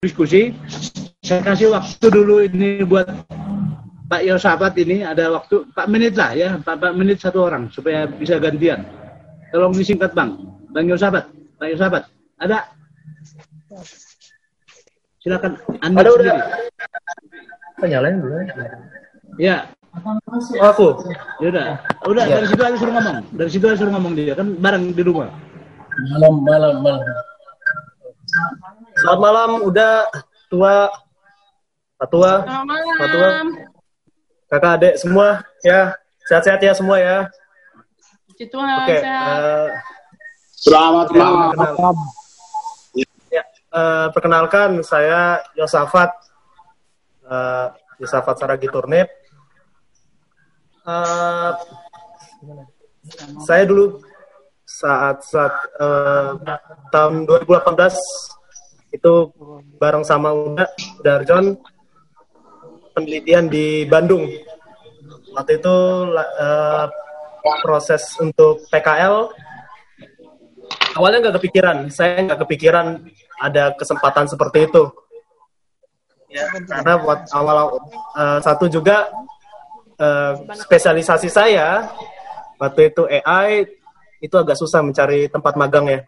diskusi. Saya kasih waktu dulu ini buat Pak Yosafat, ini ada waktu 4 menit lah ya, 4 menit satu orang supaya bisa gantian. Tolong disingkat Bang Yosafat. Pak Yosafat, ada? Silakan Anda ada sendiri. Udah. Nyalain dulu. Ya. Aku. Ya udah ya. Dari situ aja suruh ngomong dia kan bareng di rumah. Malam. Selamat malam, udah tua, kakak adik semua ya, sehat-sehat ya semua ya. Oke. Selamat malam. Ya, perkenalkan saya Yosafat Saragi Turnip. Saya dulu saat tahun 2018 itu bareng sama Uda Arjon penelitian di Bandung. Waktu itu proses untuk PKL awalnya saya nggak kepikiran ada kesempatan seperti itu. Ya, karena awal satu juga spesialisasi saya waktu itu AI, itu agak susah mencari tempat magang ya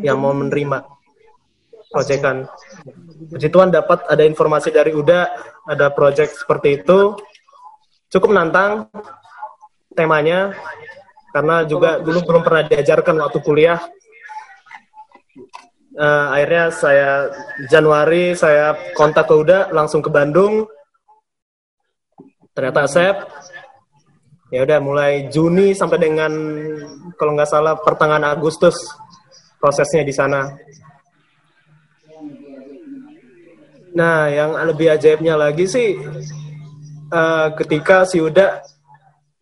yang mau menerima proyekan. Puji Tuhan dapat ada informasi dari Uda, ada proyek seperti itu. Cukup menantang temanya, karena juga dulu belum pernah diajarkan waktu kuliah. Akhirnya Januari saya kontak ke Uda, langsung ke Bandung. Ternyata accept. Ya udah, mulai Juni sampai dengan kalau nggak salah pertengahan Agustus prosesnya di sana. Nah, yang lebih ajaibnya lagi sih ketika si Uda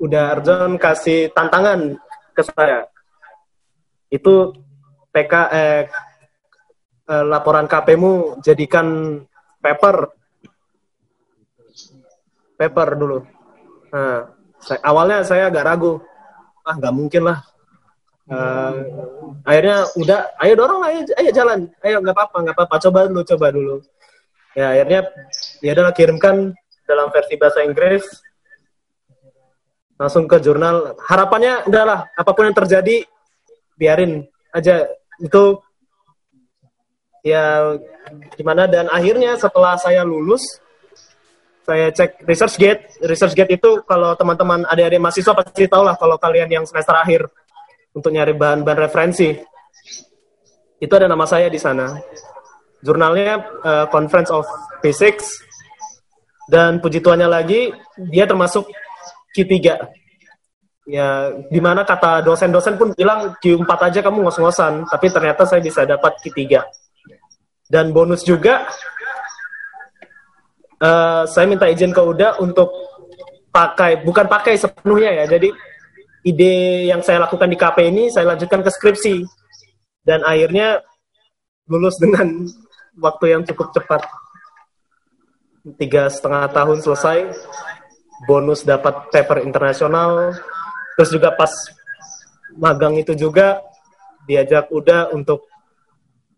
Arjon kasih tantangan ke saya. Itu laporan KP-mu jadikan paper dulu. Nah, awalnya saya agak ragu, nggak mungkin lah. Akhirnya udah, ayo dorong, ayo jalan, ayo nggak apa-apa, coba dulu. Ya akhirnya ya udah kirimkan dalam versi bahasa Inggris, langsung ke jurnal. Harapannya udahlah, apapun yang terjadi biarin aja itu ya gimana. Dan akhirnya setelah saya lulus, saya cek ResearchGate itu kalau teman-teman adik-adik mahasiswa pasti tahu lah, kalau kalian yang semester akhir untuk nyari bahan-bahan referensi, itu ada nama saya di sana. Jurnalnya Conference of Physics, dan puji Tuhannya lagi dia termasuk Q3. Ya, dimana kata dosen-dosen pun bilang Q4 aja kamu ngos-ngosan, tapi ternyata saya bisa dapat Q3. Dan bonus juga, saya minta izin ke Uda untuk bukan pakai sepenuhnya ya. Jadi ide yang saya lakukan di KP ini saya lanjutkan ke skripsi, dan akhirnya lulus dengan waktu yang cukup cepat, 3,5 tahun selesai. Bonus dapat paper internasional, terus juga pas magang itu juga diajak Uda untuk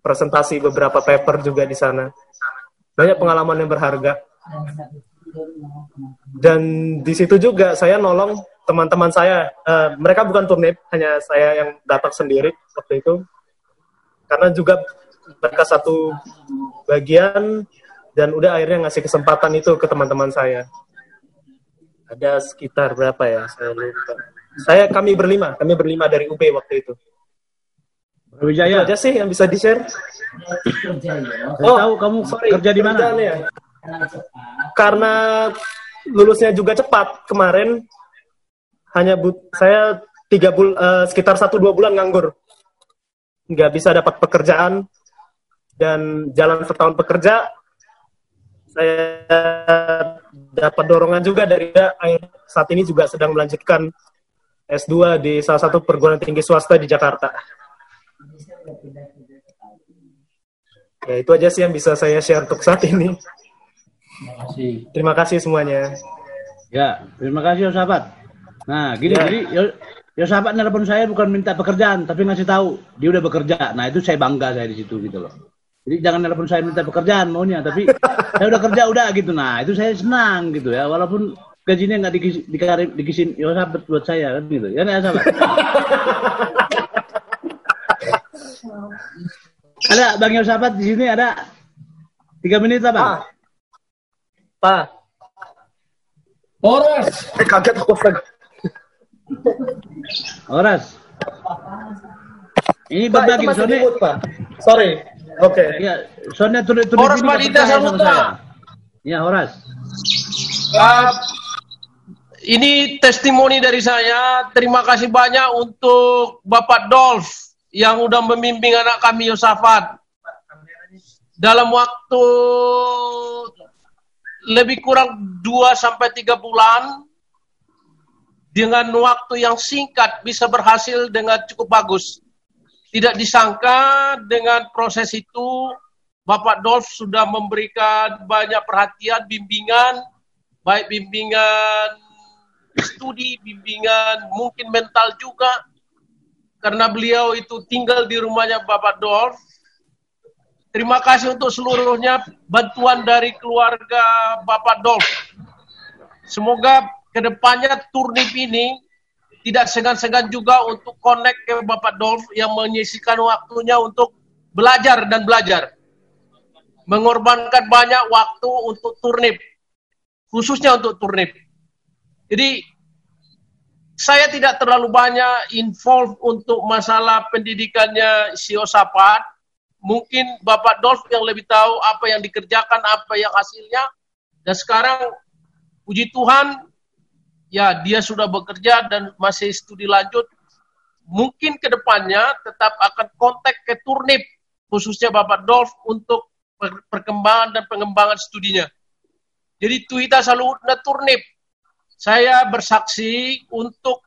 presentasi beberapa paper juga di sana. Banyak pengalaman yang berharga. Dan di situ juga saya nolong teman-teman saya. Mereka bukan turnip, hanya saya yang datang sendiri waktu itu. Karena juga mereka satu bagian, dan udah akhirnya ngasih kesempatan itu ke teman-teman saya. Ada sekitar berapa ya? Saya lupa. Kami berlima dari UB waktu itu. Wijaya. Itu aja sih yang bisa di-share. Tahu kamu kerja di mana? Ya. Karena lulusnya juga cepat kemarin, hanya saya sekitar 1-2 bulan nganggur, nggak bisa dapat pekerjaan, dan jalan setahun bekerja saya dapat dorongan juga dari saat ini juga sedang melanjutkan S2 di salah satu perguruan tinggi swasta di Jakarta. Ya, itu aja sih yang bisa saya share untuk saat ini. Terima kasih semuanya. Ya, terima kasih Yosafat. Nah, gini, jadi Yosafat nelpon saya bukan minta pekerjaan, tapi ngasih tahu dia udah bekerja. Nah, itu saya bangga saya di situ gitu loh. Jadi jangan telepon saya minta pekerjaan maunya, tapi saya udah kerja udah gitu. Nah itu saya senang gitu ya, walaupun gajinya nggak dikisin Yosafat buat saya kan gitu. Ya nggak salah. Ada Bang Yosafat di sini ada 3 menit lah Bang. Pak. Horas. Kaget aku. Horas. Ini berbagi soalnya. Sorry. Oke. Ya, soalnya tulis Horas ini Madita Samutra. Ya, Horas. Ini testimoni dari saya. Terima kasih banyak untuk Bapak Dolf yang udah membimbing anak kami Yosafat. Dalam waktu lebih kurang 2-3 bulan, dengan waktu yang singkat bisa berhasil dengan cukup bagus. Tidak disangka dengan proses itu Bapak Dolf sudah memberikan banyak perhatian, bimbingan, baik bimbingan studi, bimbingan mungkin mental juga, karena beliau itu tinggal di rumahnya Bapak Dolf. Terima kasih untuk seluruhnya bantuan dari keluarga Bapak Dolf. Semoga kedepannya Turnip ini tidak segan-segan juga untuk connect ke Bapak Dolf yang menyisihkan waktunya untuk belajar dan belajar. Mengorbankan banyak waktu untuk Turnip, khususnya untuk Turnip. Jadi, saya tidak terlalu banyak involve untuk masalah pendidikannya si Yosafat. Mungkin Bapak Dolf yang lebih tahu apa yang dikerjakan, apa yang hasilnya. Dan sekarang, puji Tuhan, ya dia sudah bekerja dan masih studi lanjut. Mungkin ke depannya tetap akan kontak ke Turnip, khususnya Bapak Dolf untuk perkembangan dan pengembangan studinya. Jadi Tuita Salutna Turnip, saya bersaksi untuk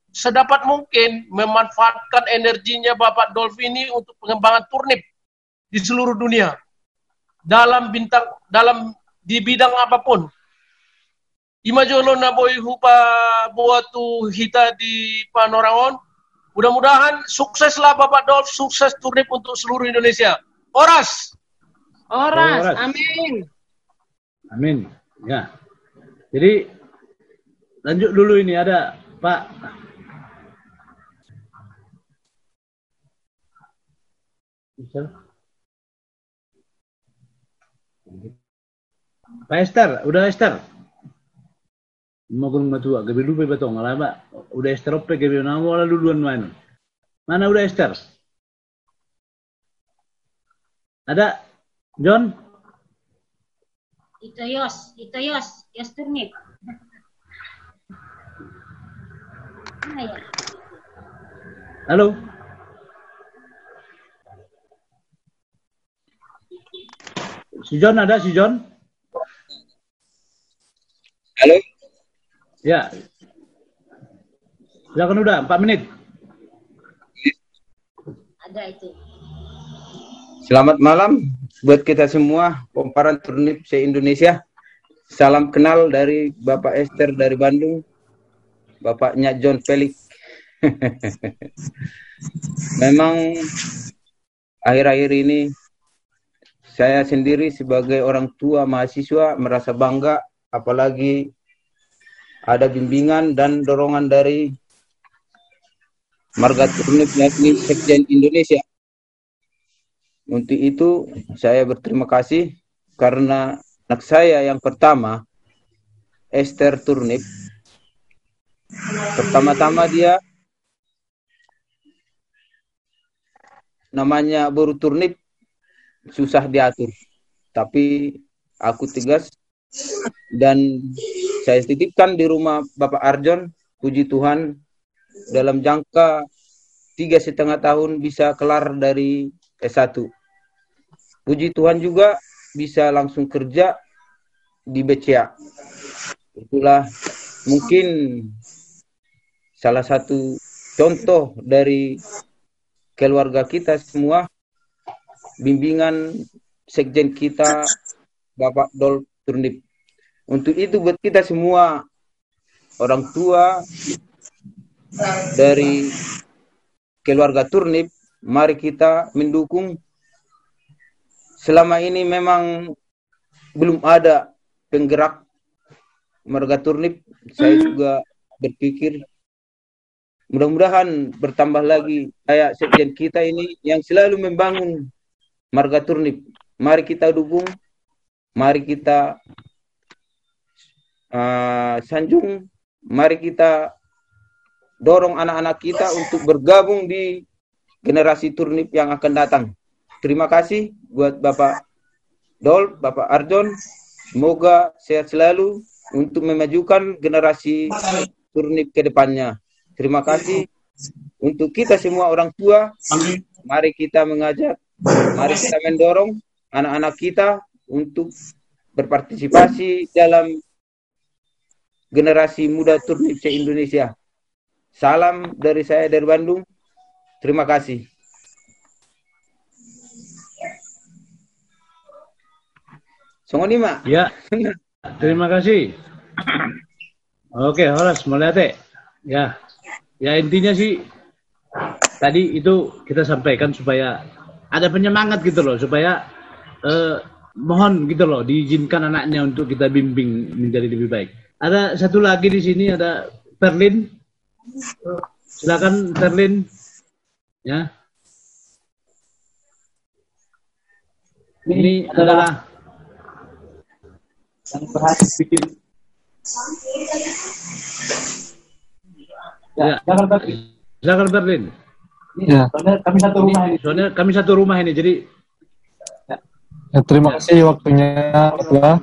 sedapat mungkin memanfaatkan energinya Bapak Dolf ini untuk pengembangan Turnip di seluruh dunia. Di bidang apapun. Imajolo na boy hupa buatu hita di Panoraon. Mudah-mudahan sukseslah Bapak Dolf, sukses Turnip untuk seluruh Indonesia. Horas. Amin. Amin. Ya. Jadi lanjut dulu ini ada Pak Esther, udah Esther. Mau tua, gabi lupa betul nggak lama. Udah Esther ope gabi nama wala duluan main. Mana udah Esther? Ada John? Itu Yos Turnip. Mana ya? Halo. Si John ada si John? Halo. Ya. Silakan udah 4 menit. Ada itu. Selamat malam buat kita semua, Komparan Turnip se-Indonesia. Salam kenal dari Bapak Esther dari Bandung, Bapaknya John Felix. Memang akhir-akhir ini saya sendiri sebagai orang tua mahasiswa merasa bangga, apalagi ada bimbingan dan dorongan dari Marga Turnip yakni Sekjen Indonesia. Untuk itu saya berterima kasih karena anak saya yang pertama, Esther Turnip, pertama-tama dia namanya baru Turnip, susah diatur. Tapi aku tegas dan saya titipkan di rumah Bapak Arjon, puji Tuhan dalam jangka 3,5 tahun bisa kelar dari S1. Puji Tuhan juga bisa langsung kerja di BCA. Itulah mungkin salah satu contoh dari keluarga kita semua, bimbingan sekjen kita Bapak Dolf Turnip. Untuk itu buat kita semua orang tua dari keluarga Turnip, mari kita mendukung selama ini memang belum ada penggerak Marga Turnip. Saya juga berpikir mudah-mudahan bertambah lagi kayak sekjen kita ini yang selalu membangun Marga Turnip. Mari kita dukung, mari kita sanjung, mari kita dorong anak-anak kita untuk bergabung di generasi Turnip yang akan datang. Terima kasih buat Bapak Dol, Bapak Arjon. Semoga sehat selalu untuk memajukan generasi Turnip ke depannya. Terima kasih untuk kita semua orang tua. Mari kita mengajak, mari kita mendorong anak-anak kita untuk berpartisipasi dalam generasi muda Turnip se-Indonesia. Salam dari saya dari Bandung. Terima kasih. Songonima. Ya, terima kasih. Oke, Horas, melihat ya, intinya sih tadi itu kita sampaikan supaya ada penyemangat gitu loh, supaya mohon gitu loh diizinkan anaknya untuk kita bimbing menjadi lebih baik. Ada satu lagi di sini, ada Perlin. Silakan Perlin. Ya. Ini adalah yang berhasil bikin. Ya. Silakan Perlin. Ya. Soalnya kami satu rumah ini. Soalnya kami satu rumah ini, jadi. Ya, terima kasih waktunya, Ketua.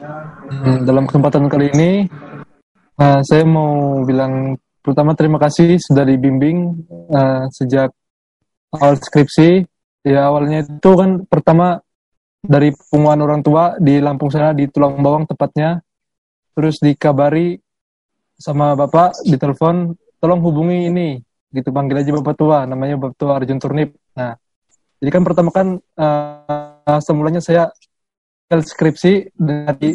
Dalam kesempatan kali ini, saya mau bilang pertama terima kasih sudah dibimbing sejak awal skripsi. Ya, awalnya itu kan pertama dari pengumuman orang tua di Lampung sana, di Tulang Bawang tepatnya. Terus dikabari sama Bapak, ditelepon, tolong hubungi ini. Gitu, panggil aja Bapak Tua, namanya Bapak Tua Arjon Turnip. Nah, jadi kan pertama kan semulanya saya skripsi dari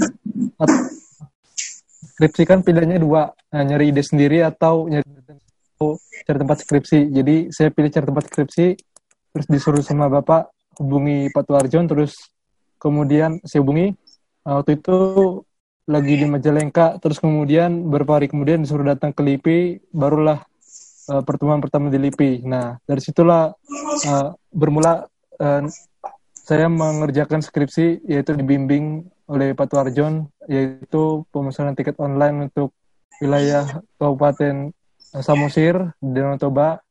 skripsi kan pilihannya dua, nyari ide sendiri atau cari tempat skripsi. Jadi saya pilih cari tempat skripsi, terus disuruh sama Bapak hubungi Pak Tua Arjon, terus kemudian saya hubungi. Waktu itu lagi di Majalengka, terus kemudian beberapa hari kemudian disuruh datang ke LIPI, barulah pertemuan pertama di LIPI. Nah, dari situlah bermula saya mengerjakan skripsi, yaitu dibimbing oleh Pak Tua Arjon, yaitu pemesanan tiket online untuk wilayah Kabupaten Samosir, Danau Toba,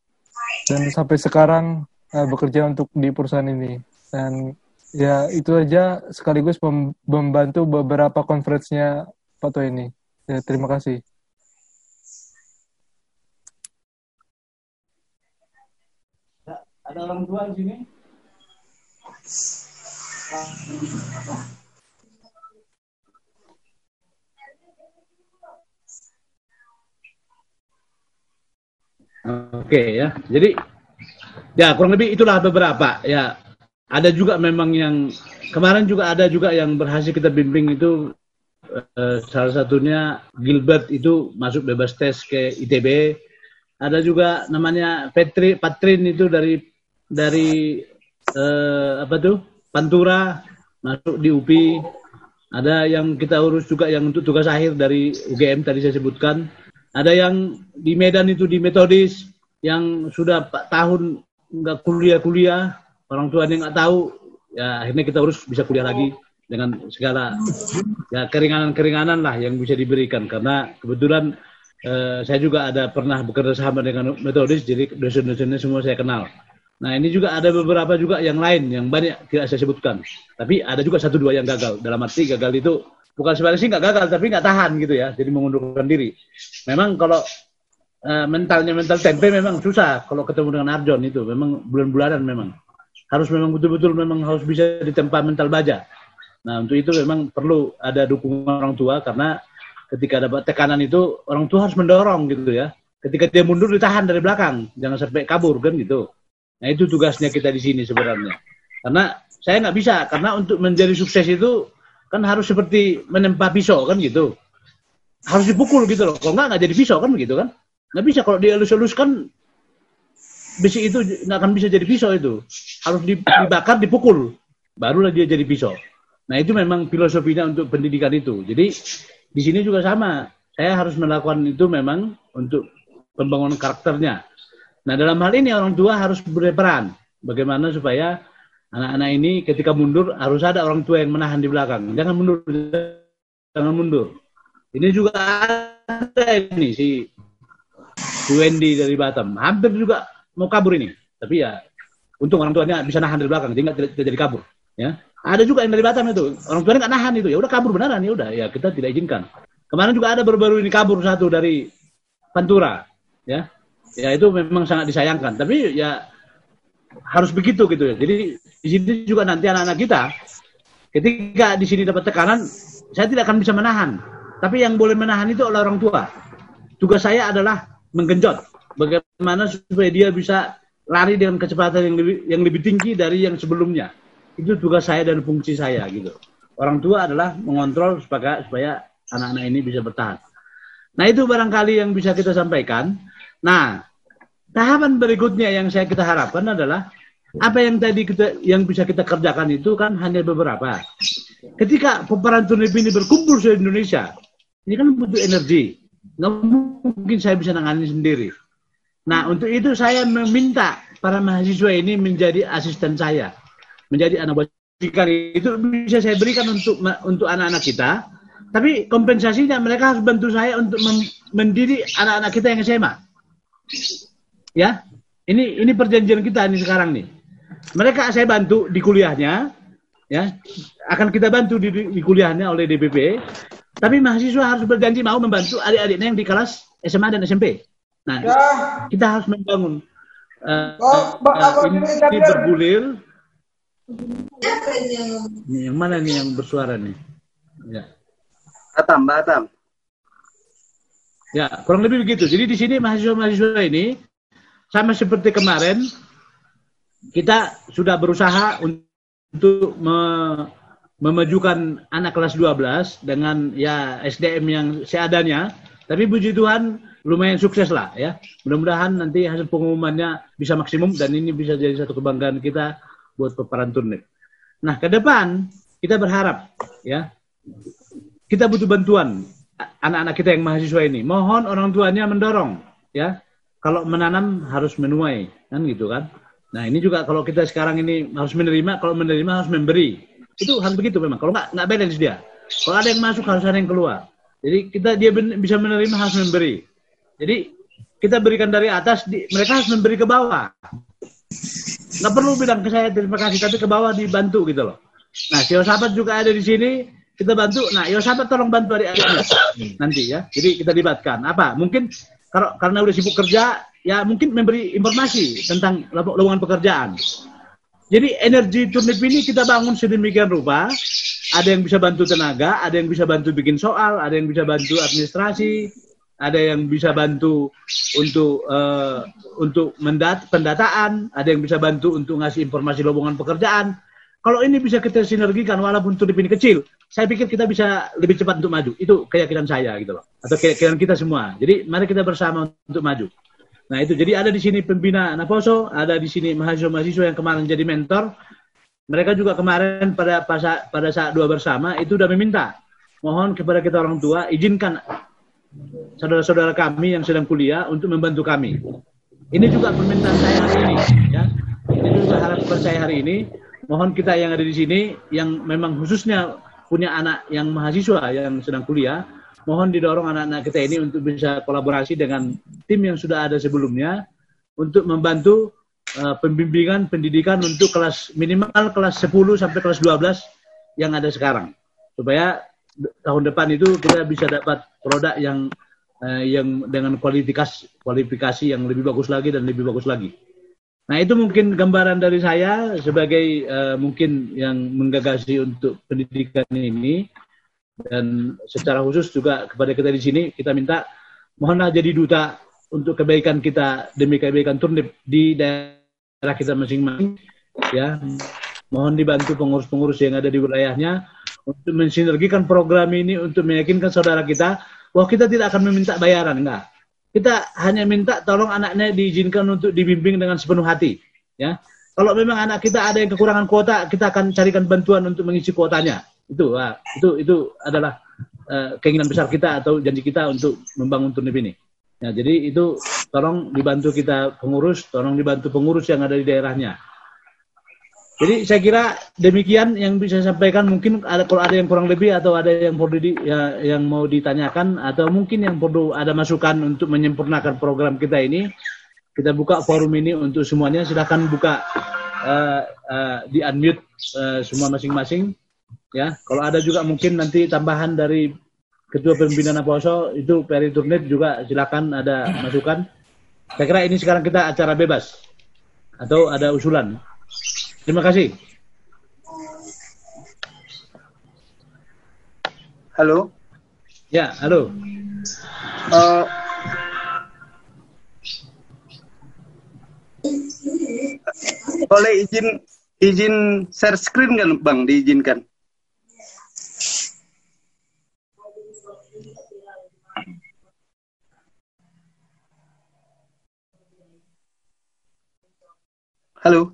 dan sampai sekarang bekerja untuk di perusahaan ini. Dan ya itu aja, sekaligus membantu beberapa konferensinya Pak Tua ini. Ya, terima kasih. Ada orang tua di sini? Oke ya, jadi ya kurang lebih itulah beberapa ya. Ada juga memang yang kemarin juga ada juga yang berhasil kita bimbing itu, salah satunya Gilbert itu masuk bebas tes ke ITB. Ada juga namanya Patrin itu dari Pantura masuk di UPI. Ada yang kita urus juga yang untuk tugas akhir dari UGM tadi saya sebutkan. Ada yang di Medan itu di Metodis yang sudah 4 tahun nggak kuliah, orang tuanya nggak tahu, ya akhirnya kita urus bisa kuliah lagi dengan segala ya keringanan-keringanan lah yang bisa diberikan, karena kebetulan saya juga ada pernah bekerja sama dengan Metodis, jadi dosen-dosennya semua saya kenal. Nah ini juga ada beberapa juga yang lain yang banyak tidak saya sebutkan, tapi ada juga 1-2 yang gagal. Dalam arti gagal itu bukan sebenarnya sih nggak gagal, tapi nggak tahan gitu ya, jadi mengundurkan diri. Memang kalau mental tempe memang susah kalau ketemu dengan Arjon itu, memang bulan-bulanan memang harus memang betul-betul memang harus bisa ditempa mental baja. Nah untuk itu memang perlu ada dukungan orang tua, karena ketika dapat tekanan itu orang tua harus mendorong gitu ya. Ketika dia mundur ditahan dari belakang, jangan sampai kabur kan gitu. Nah itu tugasnya kita di sini sebenarnya. Karena saya nggak bisa, karena untuk menjadi sukses itu kan harus seperti menempa pisau kan gitu. Harus dipukul gitu loh. Kalau nggak jadi pisau kan begitu kan. Nggak bisa kalau dielus-elus kan besi itu nggak akan bisa jadi pisau itu. Harus dibakar, dipukul. barulah dia jadi pisau. Nah itu memang filosofinya untuk pendidikan itu. Jadi di sini juga sama, saya harus melakukan itu memang untuk pembangunan karakternya. Nah dalam hal ini orang tua harus berperan, bagaimana supaya anak-anak ini ketika mundur harus ada orang tua yang menahan di belakang. Jangan mundur, jangan mundur. Ini juga ada ini si Wendy dari Batam, hampir juga mau kabur ini, tapi ya untung orang tuanya bisa nahan dari belakang, jadi tidak jadi kabur. Ya, ada juga yang dari Batam itu, orang tuanya nggak nahan itu, ya udah kabur beneran, ya udah, ya kita tidak izinkan. Kemarin juga ada baru-baru ini kabur satu dari Pantura, ya itu memang sangat disayangkan, tapi ya harus begitu gitu ya. Jadi di sini juga nanti anak-anak kita, ketika di sini dapat tekanan, saya tidak akan bisa menahan, tapi yang boleh menahan itu adalah orang tua. Tugas saya adalah menggenjot, bagaimana supaya dia bisa lari dengan kecepatan yang lebih tinggi dari yang sebelumnya. Itu tugas saya dan fungsi saya gitu. Orang tua adalah mengontrol supaya anak-anak ini bisa bertahan. Nah itu barangkali yang bisa kita sampaikan. Nah tahapan berikutnya yang kita harapkan adalah apa yang tadi yang bisa kita kerjakan itu kan hanya beberapa. Ketika peperangan turnip ini berkumpul di Indonesia, ini kan butuh energi. Nggak mungkin saya bisa nangani sendiri. Nah untuk itu saya meminta para mahasiswa ini menjadi asisten saya, menjadi anak buah. Itu bisa saya berikan untuk anak-anak kita, tapi kompensasinya mereka harus bantu saya untuk mendidik anak-anak kita yang SMA. Ya, ini perjanjian kita ini sekarang nih. Mereka saya bantu di kuliahnya, ya akan kita bantu di kuliahnya oleh DPP. Tapi mahasiswa harus berjanji mau membantu adik-adiknya yang di kelas SMA dan SMP. Nah, kita harus membangun ini bergulir. Ini yang mana nih yang bersuara nih? Ya. Batam. Ya, kurang lebih begitu. Jadi di sini mahasiswa-mahasiswa ini sama seperti kemarin kita sudah berusaha untuk memajukan anak kelas 12 dengan ya SDM yang seadanya, tapi puji Tuhan lumayan sukses lah ya. Mudah-mudahan nanti hasil pengumumannya bisa maksimum dan ini bisa jadi satu kebanggaan kita buat peperangan turnip. Nah, ke depan kita berharap ya kita butuh bantuan anak-anak kita yang mahasiswa ini. Mohon orang tuanya mendorong ya. Kalau menanam harus menuai kan gitu kan. Nah, ini juga kalau kita sekarang ini harus menerima, kalau menerima harus memberi. Itu harus begitu memang. Kalau nggak balance dia. Kalau ada yang masuk harus ada yang keluar. Jadi dia bisa menerima harus memberi. Jadi kita berikan dari atas, mereka harus memberi ke bawah. Nggak perlu bilang ke saya terima kasih, tapi ke bawah dibantu gitu loh. Nah, si Yosapat juga ada di sini, kita bantu. Nah, Yosapat tolong bantu adik-adiknya nanti ya. Jadi kita libatkan. Apa? Mungkin karena udah sibuk kerja, ya mungkin memberi informasi tentang lowongan pekerjaan. Jadi energi turnip ini kita bangun sedemikian rupa, ada yang bisa bantu tenaga, ada yang bisa bantu bikin soal, ada yang bisa bantu administrasi, ada yang bisa bantu untuk pendataan, ada yang bisa bantu untuk ngasih informasi lowongan pekerjaan. Kalau ini bisa kita sinergikan walaupun turnip ini kecil, saya pikir kita bisa lebih cepat untuk maju. Itu keyakinan saya gitu loh, atau keyakinan kita semua. Jadi mari kita bersama untuk maju. Nah itu, jadi ada di sini pembina Naposo, ada di sini mahasiswa-mahasiswa yang kemarin jadi mentor. Mereka juga kemarin pada saat doa bersama itu sudah meminta, mohon kepada kita orang tua, izinkan saudara-saudara kami yang sedang kuliah untuk membantu kami. Ini juga permintaan saya hari ini, ya. Ini juga harapan saya hari ini. Mohon kita yang ada di sini, yang memang khususnya punya anak yang mahasiswa yang sedang kuliah, mohon didorong anak-anak kita ini untuk bisa kolaborasi dengan tim yang sudah ada sebelumnya untuk membantu pembimbingan pendidikan untuk minimal kelas 10 sampai kelas 12 yang ada sekarang, supaya tahun depan itu kita bisa dapat produk yang dengan kualifikasi yang lebih bagus lagi dan lebih bagus lagi. Nah itu mungkin gambaran dari saya sebagai mungkin yang menggagasi untuk pendidikan ini. Dan secara khusus juga kepada kita di sini, kita minta mohonlah jadi duta untuk kebaikan kita demi kebaikan turnip di daerah kita masing-masing. Ya, mohon dibantu pengurus-pengurus yang ada di wilayahnya untuk mensinergikan program ini untuk meyakinkan saudara kita bahwa kita tidak akan meminta bayaran, enggak. Kita hanya minta tolong anaknya diizinkan untuk dibimbing dengan sepenuh hati. Ya, Kalau memang anak kita ada yang kekurangan kuota, kita akan carikan bantuan untuk mengisi kuotanya. Itu adalah keinginan besar kita atau janji kita untuk membangun Turnip ini. Nah, jadi itu tolong dibantu kita pengurus, tolong dibantu pengurus yang ada di daerahnya. Jadi saya kira demikian yang bisa saya sampaikan. Mungkin kalau ada yang kurang lebih atau ada yang perlu yang mau ditanyakan atau mungkin yang perlu ada masukan untuk menyempurnakan program kita ini, kita buka forum ini untuk semuanya. Silakan buka di unmute semua masing-masing. Ya, kalau ada juga mungkin nanti tambahan dari Ketua Pembinaan Aposo itu Peri Turnip juga silakan ada masukan. Saya kira ini sekarang kita acara bebas atau ada usulan. Terima kasih. Halo. Ya, halo. Boleh izin share screen kan, Bang? Diizinkan. Halo.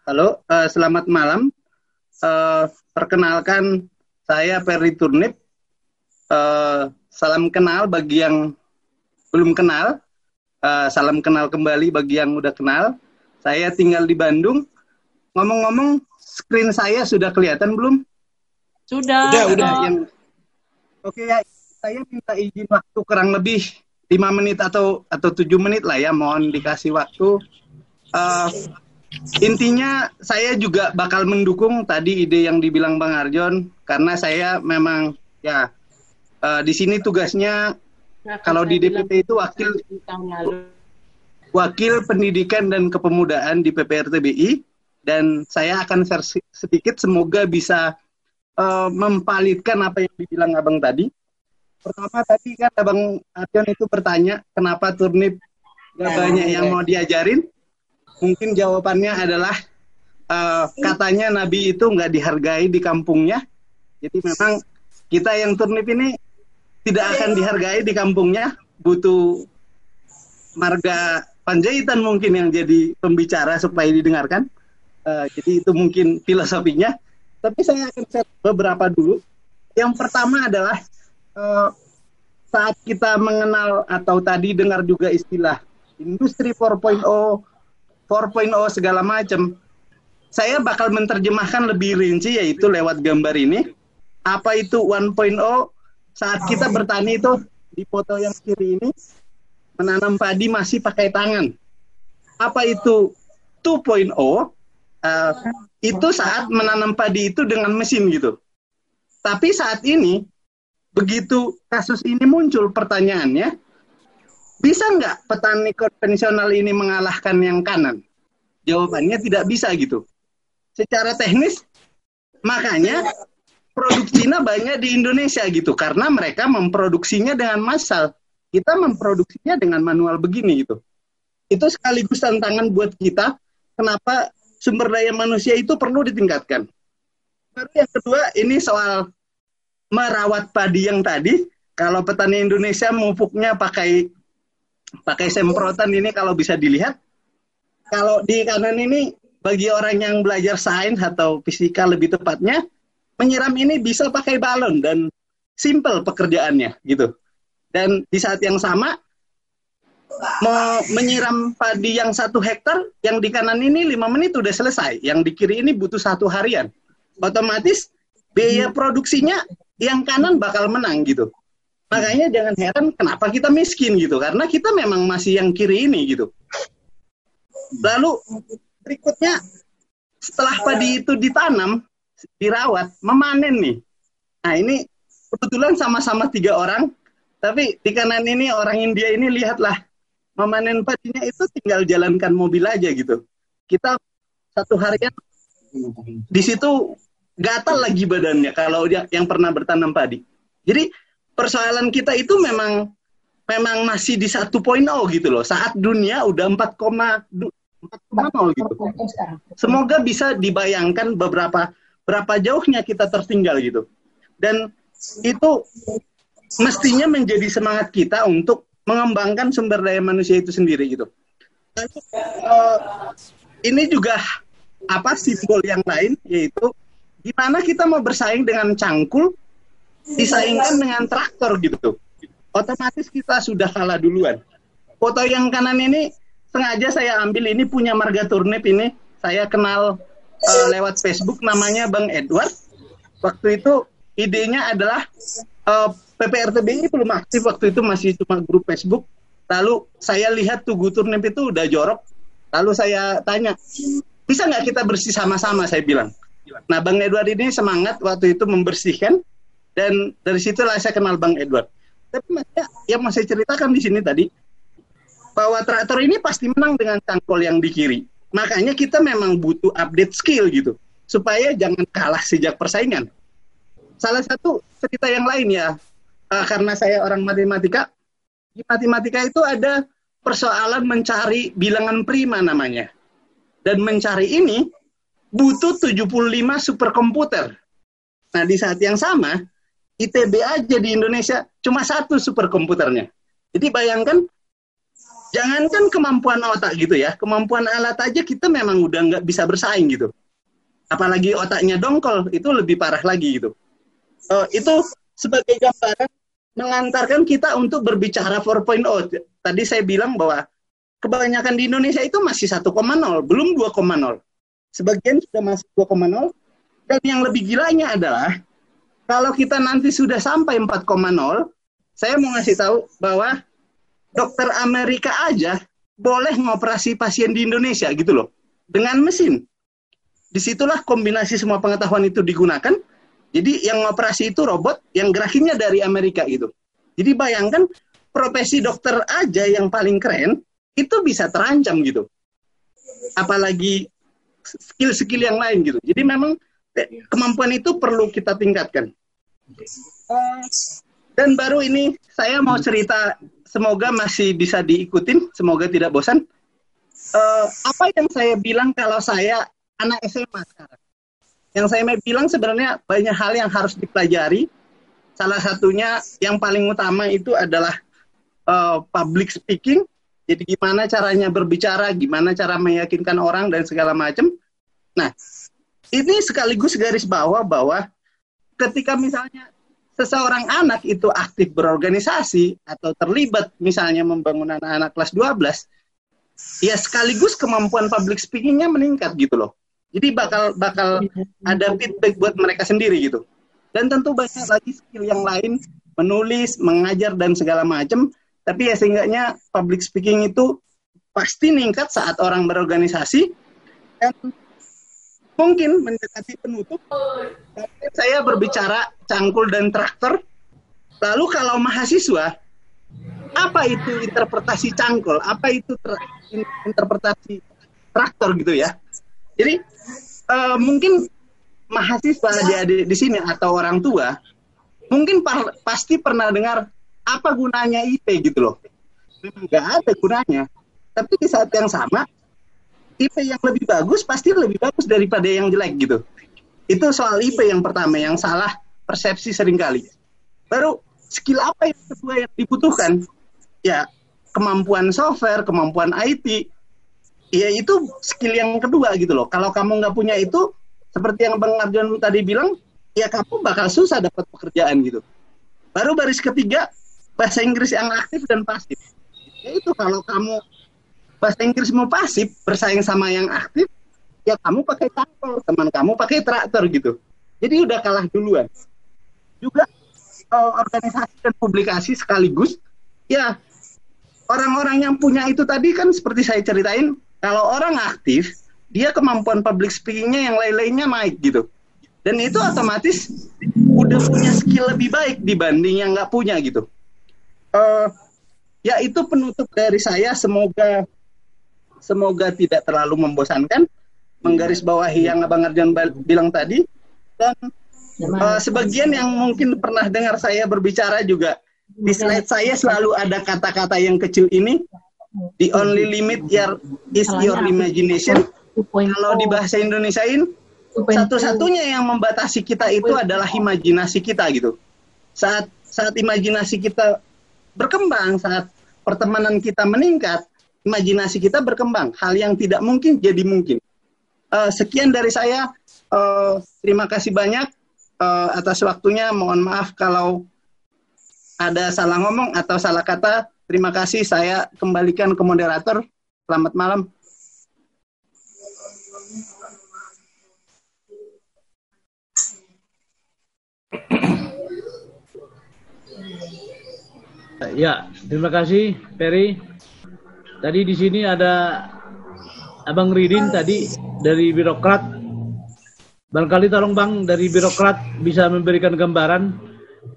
Halo, selamat malam. Perkenalkan, saya Peri Turnip. Salam kenal bagi yang belum kenal. Salam kenal kembali bagi yang udah kenal. Saya tinggal di Bandung. Ngomong-ngomong, screen saya sudah kelihatan belum? Sudah. Oke ya, saya minta izin waktu kurang lebih 5 menit atau 7 menit lah ya. Mohon dikasih waktu. Intinya saya juga bakal mendukung tadi ide yang dibilang Bang Arjon, karena saya memang ya di sini tugasnya kalau di DPP itu wakil pendidikan dan kepemudaan di PPRTBI, dan saya akan share sedikit, semoga bisa memvalidkan apa yang dibilang Abang tadi. Pertama tadi kan Abang Arjon itu bertanya kenapa Turnip gak banyak yang mau diajarin. Mungkin jawabannya adalah katanya Nabi itu nggak dihargai di kampungnya. Jadi memang kita yang Turnip ini tidak akan dihargai di kampungnya. Butuh marga Panjaitan mungkin yang jadi pembicara supaya didengarkan. Jadi itu mungkin filosofinya. Tapi saya akan share beberapa dulu. Yang pertama adalah saat kita mengenal atau tadi dengar juga istilah industri 4.0 segala macam. Saya bakal menerjemahkan lebih rinci yaitu lewat gambar ini. Apa itu 1.0? Saat kita bertani itu di foto yang kiri ini menanam padi masih pakai tangan. Apa itu 2.0? Itu saat menanam padi itu dengan mesin gitu. Tapi saat ini begitu kasus ini muncul pertanyaannya, bisa nggak petani konvensional ini mengalahkan yang kanan? Jawabannya tidak bisa gitu. Secara teknis, makanya produksinya banyak di Indonesia gitu. Karena mereka memproduksinya dengan massal. Kita memproduksinya dengan manual begini gitu. Itu sekaligus tantangan buat kita. Kenapa sumber daya manusia itu perlu ditingkatkan. Baru yang kedua, ini soal merawat padi yang tadi. Kalau petani Indonesia pupuknya pakai semprotan ini, kalau bisa dilihat. Kalau di kanan ini, bagi orang yang belajar sains atau fisika lebih tepatnya, menyiram ini bisa pakai balon dan simple pekerjaannya gitu. Dan di saat yang sama, mau menyiram padi yang 1 hektar, yang di kanan ini 5 menit udah selesai. Yang di kiri ini butuh 1 harian. Otomatis biaya produksinya yang kanan bakal menang gitu. Makanya jangan heran kenapa kita miskin gitu, karena kita memang masih yang kiri ini gitu. Lalu berikutnya, setelah padi itu ditanam, dirawat, memanen nih. Nah ini kebetulan sama-sama 3 orang, tapi di kanan ini orang India ini lihatlah, memanen padinya itu tinggal jalankan mobil aja gitu. Kita 1 harian di situ gatal lagi badannya kalau yang pernah bertanam padi. Jadi persoalan kita itu memang masih di 1.0 gitu loh. Saat dunia udah 4.0 gitu. Semoga bisa dibayangkan berapa jauhnya kita tertinggal gitu. Dan itu mestinya menjadi semangat kita untuk mengembangkan sumber daya manusia itu sendiri gitu. Lalu, ini juga simbol yang lain, yaitu gimana kita mau bersaing dengan cangkul disaingkan dengan traktor gitu. Otomatis kita sudah kalah duluan. Foto yang kanan ini sengaja saya ambil, ini punya Marga Turnip ini. Saya kenal lewat Facebook, namanya Bang Edward. Waktu itu idenya adalah PPRTBI belum aktif waktu itu, masih cuma grup Facebook. Lalu saya lihat Tugu Turnip itu udah jorok. Lalu saya tanya, bisa nggak kita bersih sama-sama, saya bilang. Nah, Bang Edward ini semangat waktu itu membersihkan, dan dari situlah saya kenal Bang Edward. Tapi yang mau saya ceritakan di sini tadi, bahwa traktor ini pasti menang dengan cangkul yang di kiri. Makanya kita memang butuh update skill gitu, supaya jangan kalah sejak persaingan. Salah satu cerita yang lain ya, karena saya orang matematika, di matematika itu ada persoalan mencari bilangan prima namanya. Dan mencari ini butuh 75 superkomputer. Nah, di saat yang sama, ITB aja di Indonesia cuma 1 superkomputernya. Jadi bayangkan, jangankan kemampuan otak gitu ya, kemampuan alat aja kita memang udah nggak bisa bersaing gitu. Apalagi otaknya dongkol, itu lebih parah lagi gitu. Itu sebagai gambaran mengantarkan kita untuk berbicara 4.0. Tadi saya bilang bahwa kebanyakan di Indonesia itu masih 1,0, belum 2,0. Sebagian sudah masih 2,0. Dan yang lebih gilanya adalah, kalau kita nanti sudah sampai 4,0, saya mau ngasih tahu bahwa dokter Amerika aja boleh ngoperasi pasien di Indonesia gitu loh, dengan mesin. Disitulah kombinasi semua pengetahuan itu digunakan. Jadi yang ngoperasi itu robot, yang gerakinnya dari Amerika gitu. Jadi bayangkan, profesi dokter aja yang paling keren, itu bisa terancam gitu. Apalagi skill-skill yang lain gitu. Jadi memang kemampuan itu perlu kita tingkatkan. Dan baru ini saya mau cerita, semoga masih bisa diikutin, semoga tidak bosan. Apa yang saya bilang kalau saya anak SMA sekarang? Yang saya bilang sebenarnya banyak hal yang harus dipelajari. Salah satunya yang paling utama itu adalah public speaking. Jadi gimana caranya berbicara, gimana cara meyakinkan orang dan segala macam. Nah, ini sekaligus garis bawah bahwa ketika misalnya seseorang anak itu aktif berorganisasi atau terlibat misalnya membangun anak-anak kelas 12, ya sekaligus kemampuan public speaking-nya meningkat gitu loh. Jadi bakal ada feedback buat mereka sendiri gitu. Dan tentu banyak lagi skill yang lain, menulis, mengajar, dan segala macam. Tapi ya seenggaknya public speaking itu pasti meningkat saat orang berorganisasi. Dan mungkin mendekati penutup, saya berbicara cangkul dan traktor. Lalu kalau mahasiswa, apa itu interpretasi cangkul? Apa itu interpretasi traktor gitu ya? Jadi mungkin mahasiswa adik-adik di sini atau orang tua mungkin pasti pernah dengar apa gunanya IP gitu loh. Memang nggak ada gunanya. Tapi di saat yang sama, IP yang lebih bagus pasti lebih bagus daripada yang jelek gitu. Itu soal IP yang pertama, yang salah persepsi seringkali. Baru skill apa yang kedua yang dibutuhkan? Ya kemampuan software, kemampuan IT. Ya itu skill yang kedua gitu loh. Kalau kamu nggak punya itu, seperti yang Bang Arjon tadi bilang, ya kamu bakal susah dapat pekerjaan gitu. Baru baris ketiga, bahasa Inggris yang aktif dan pasif. Ya itu kalau kamu bahasa Inggrismu pasif, bersaing sama yang aktif, ya kamu pakai cangkul, teman kamu pakai traktor gitu. Jadi udah kalah duluan. Juga organisasi dan publikasi sekaligus, ya orang-orang yang punya itu tadi kan seperti saya ceritain, kalau orang aktif, dia kemampuan public speaking-nya yang lain-lainnya naik gitu. Dan itu otomatis udah punya skill lebih baik dibanding yang nggak punya gitu. Ya itu penutup dari saya, semoga tidak terlalu membosankan, menggarisbawahi yang Abang Arjon bilang tadi. Dan sebagian yang mungkin pernah dengar saya berbicara juga, di slide saya selalu ada kata-kata yang kecil ini, the only limit is your imagination. Kalau di bahasa Indonesiain, satu-satunya yang membatasi kita itu adalah imajinasi kita gitu. Saat imajinasi kita berkembang, saat pertemanan kita meningkat, imajinasi kita berkembang. Hal yang tidak mungkin jadi mungkin. Sekian dari saya. Terima kasih banyak atas waktunya. Mohon maaf kalau ada salah ngomong atau salah kata. Terima kasih. Saya kembalikan ke moderator. Selamat malam. Ya, terima kasih Ferry. Tadi di sini ada Abang Ridin tadi dari birokrat. Barangkali tolong Bang dari birokrat bisa memberikan gambaran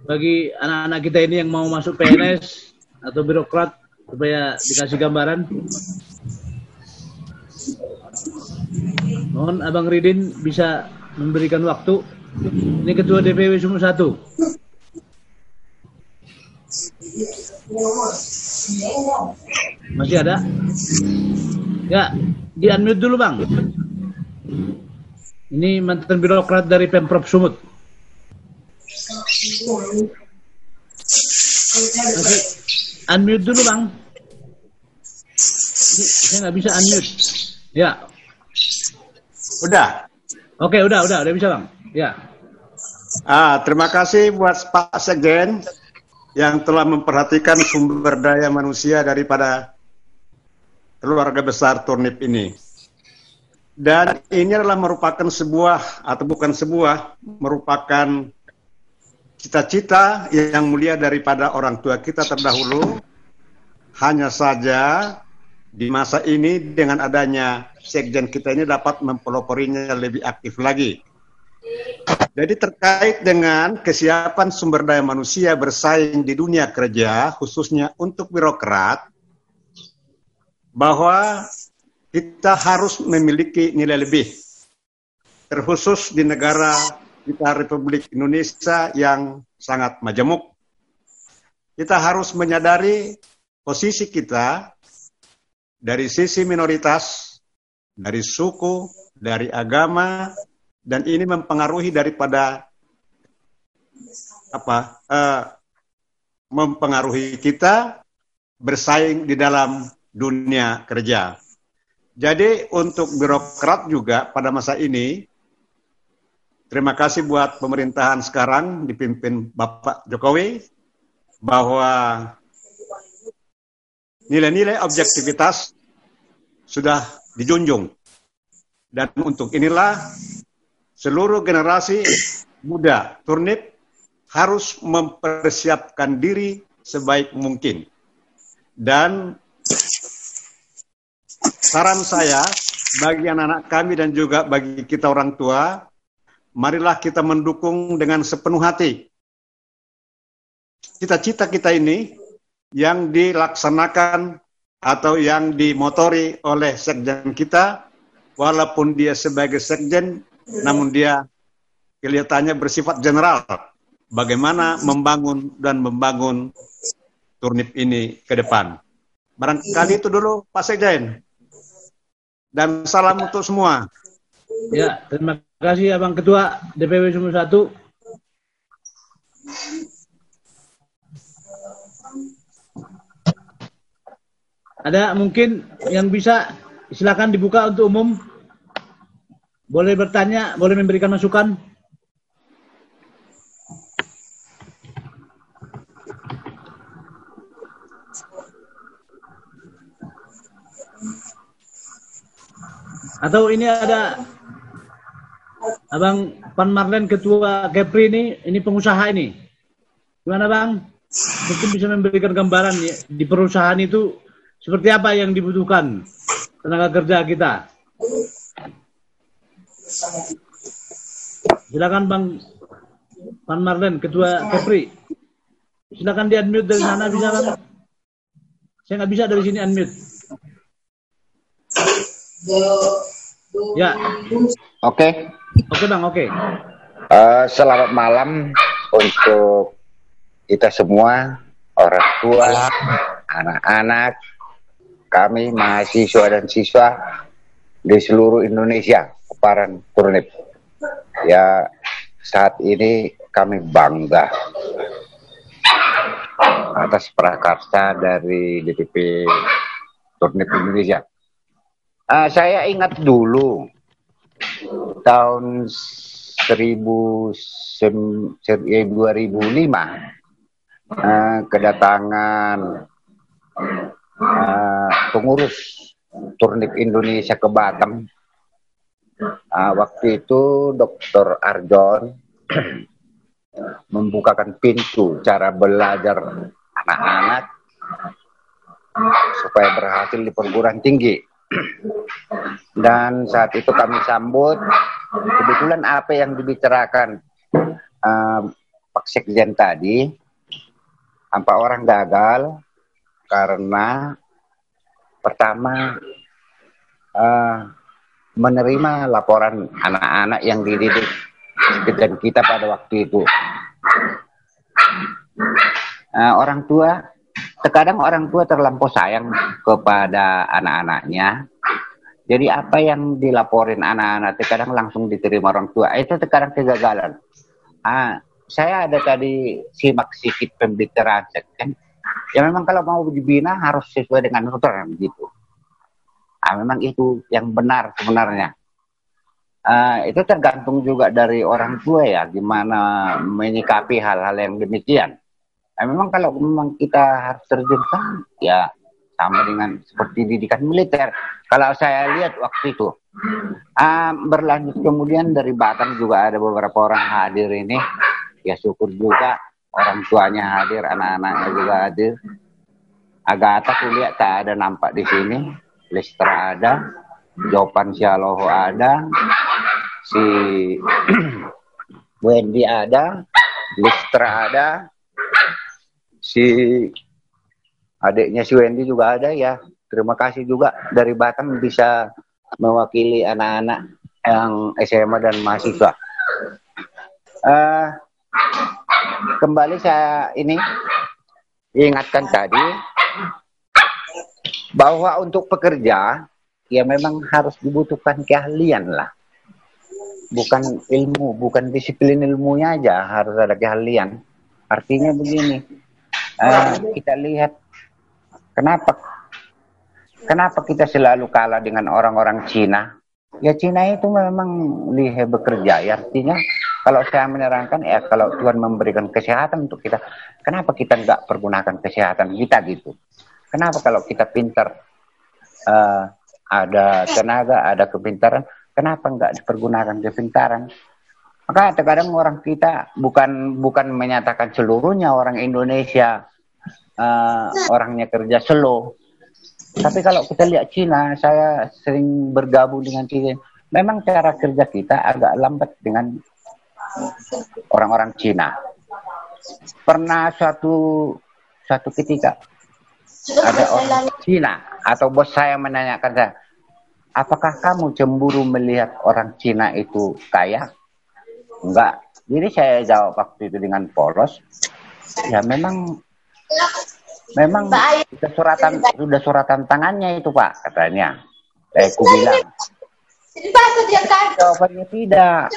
bagi anak-anak kita ini yang mau masuk PNS atau birokrat supaya dikasih gambaran. Mohon Abang Ridin bisa memberikan waktu. Ini Ketua DPW Sumut 1. Masih ada? Ya, di-unmute dulu Bang. Ini mantan birokrat dari Pemprov Sumut. Masih unmute dulu Bang. Ini, saya nggak bisa unmute. Ya. Udah. Oke, udah bisa Bang. Ya. Terima kasih buat Pak Sekjen yang telah memperhatikan sumber daya manusia daripada keluarga besar Turnip ini. Dan ini adalah merupakan sebuah, atau bukan sebuah, merupakan cita-cita yang mulia daripada orang tua kita terdahulu. Hanya saja di masa ini dengan adanya Sekjen kita ini dapat mempeloporinya lebih aktif lagi. Jadi terkait dengan kesiapan sumber daya manusia bersaing di dunia kerja, khususnya untuk birokrat, bahwa kita harus memiliki nilai lebih, terkhusus di negara kita Republik Indonesia yang sangat majemuk. Kita harus menyadari posisi kita dari sisi minoritas, dari suku, dari agama, dan ini mempengaruhi daripada mempengaruhi kita bersaing di dalam dunia kerja. Jadi untuk birokrat juga pada masa ini, terima kasih buat pemerintahan sekarang dipimpin Bapak Jokowi, bahwa nilai-nilai objektivitas sudah dijunjung. Dan untuk inilah seluruh generasi muda Turnip harus mempersiapkan diri sebaik mungkin. Dan saran saya bagi anak-anak kami dan juga bagi kita orang tua, marilah kita mendukung dengan sepenuh hati cita-cita kita ini yang dilaksanakan atau yang dimotori oleh sekjen kita, walaupun dia sebagai sekjen, namun dia kelihatannya bersifat general. Bagaimana membangun Turnip ini ke depan. Barangkali itu dulu Pak Sekjen. Dan salam untuk semua. Ya, terima kasih Abang Ketua DPW Sumut 1. Ada mungkin yang bisa, silakan dibuka untuk umum. Boleh bertanya, boleh memberikan masukan. Atau ini ada Abang Pan Marlen, Ketua Kepri ini pengusaha ini. Gimana Bang? Mungkin bisa memberikan gambaran ya, di perusahaan itu seperti apa yang dibutuhkan tenaga kerja kita. Silakan Bang Pan Marlen, Ketua Kepri. Silakan di-unmute dari sana, bisa Bang? Saya nggak bisa dari sini unmute. Ya. Oke. Oke Bang, oke. Selamat malam untuk kita semua, orang tua, anak-anak, kami mahasiswa dan siswa di seluruh Indonesia, Keparan Turnip. Ya, saat ini kami bangga atas prakarsa dari DPP Turnip Indonesia. Saya ingat dulu tahun 2005 kedatangan pengurus Turnip Indonesia ke Batam. Waktu itu Dr. Arjon membukakan pintu cara belajar anak-anak supaya berhasil di perguruan tinggi. Dan saat itu kami sambut, kebetulan apa yang dibicarakan Pak Sekjen tadi, apa orang gagal karena pertama menerima laporan anak-anak yang dididik dan kita pada waktu itu. Orang tua, terkadang orang tua terlampau sayang kepada anak-anaknya. Jadi apa yang dilaporin anak-anak terkadang langsung diterima orang tua. Itu terkadang kegagalan. Saya ada tadi simak sedikit pembicaraan kan. Ya memang kalau mau dibina harus sesuai dengan aturan gitu. Memang itu yang benar sebenarnya. Itu tergantung juga dari orang tua ya, gimana menyikapi hal-hal yang demikian. Memang kalau memang kita harus terjunkan, ya sama dengan seperti didikan militer. Kalau saya lihat waktu itu, berlanjut kemudian dari Batam juga ada beberapa orang hadir ini. Ya syukur juga orang tuanya hadir, anak-anaknya juga hadir. Agatha kuliah tak ada nampak di sini. Lestra ada, Jopan Syaloho ada, si Wendy ada, Lestra ada, si adiknya si Wendy juga ada ya. Terima kasih juga dari Batam bisa mewakili anak-anak yang SMA dan mahasiswa. Kembali saya ini ingatkan tadi bahwa untuk pekerja ya memang harus dibutuhkan keahlian lah. Bukan ilmu, bukan disiplin ilmunya aja, harus ada keahlian. Artinya begini, kita lihat kenapa kita selalu kalah dengan orang-orang Cina. Ya Cina itu memang lihai bekerja. Ya, artinya kalau saya menerangkan ya kalau Tuhan memberikan kesehatan untuk kita, kenapa kita nggak pergunakan kesehatan kita gitu? Kenapa kalau kita pintar, ada tenaga, ada kepintaran, kenapa nggak dipergunakan kepintaran? Maka terkadang orang kita bukan menyatakan seluruhnya orang Indonesia orangnya kerja slow. Tapi kalau kita lihat Cina, saya sering bergabung dengan Cina. Memang cara kerja kita agak lambat dengan orang-orang Cina. Pernah suatu ketika ada orang Cina atau bos saya menanyakan saya, apakah kamu cemburu melihat orang Cina itu kaya? Enggak. Jadi saya jawab waktu itu dengan polos, ya memang sudah suratan tangannya itu Pak, katanya. Aku bilang, jawabannya tidak.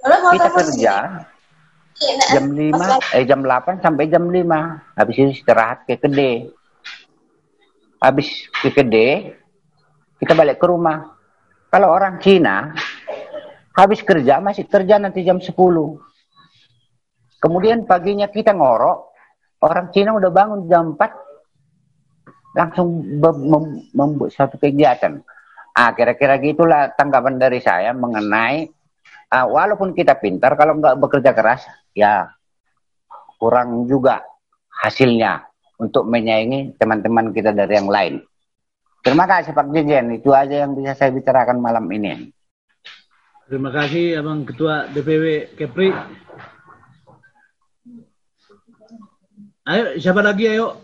Kita kerja jam 8 sampai jam 5. Habis itu istirahat ke kedai. Habis ke kedai, kita balik ke rumah. Kalau orang Cina, habis kerja, masih kerja nanti jam 10. Kemudian paginya kita ngorok, orang Cina udah bangun jam 4, langsung membuat suatu kegiatan. Kira-kira gitulah tanggapan dari saya mengenai, walaupun kita pintar, kalau nggak bekerja keras, ya kurang juga hasilnya untuk menyaingi teman-teman kita dari yang lain. Terima kasih Pak Dirjen, itu aja yang bisa saya bicarakan malam ini. Terima kasih Abang Ketua DPW Kepri. Ayo, siapa lagi ayo?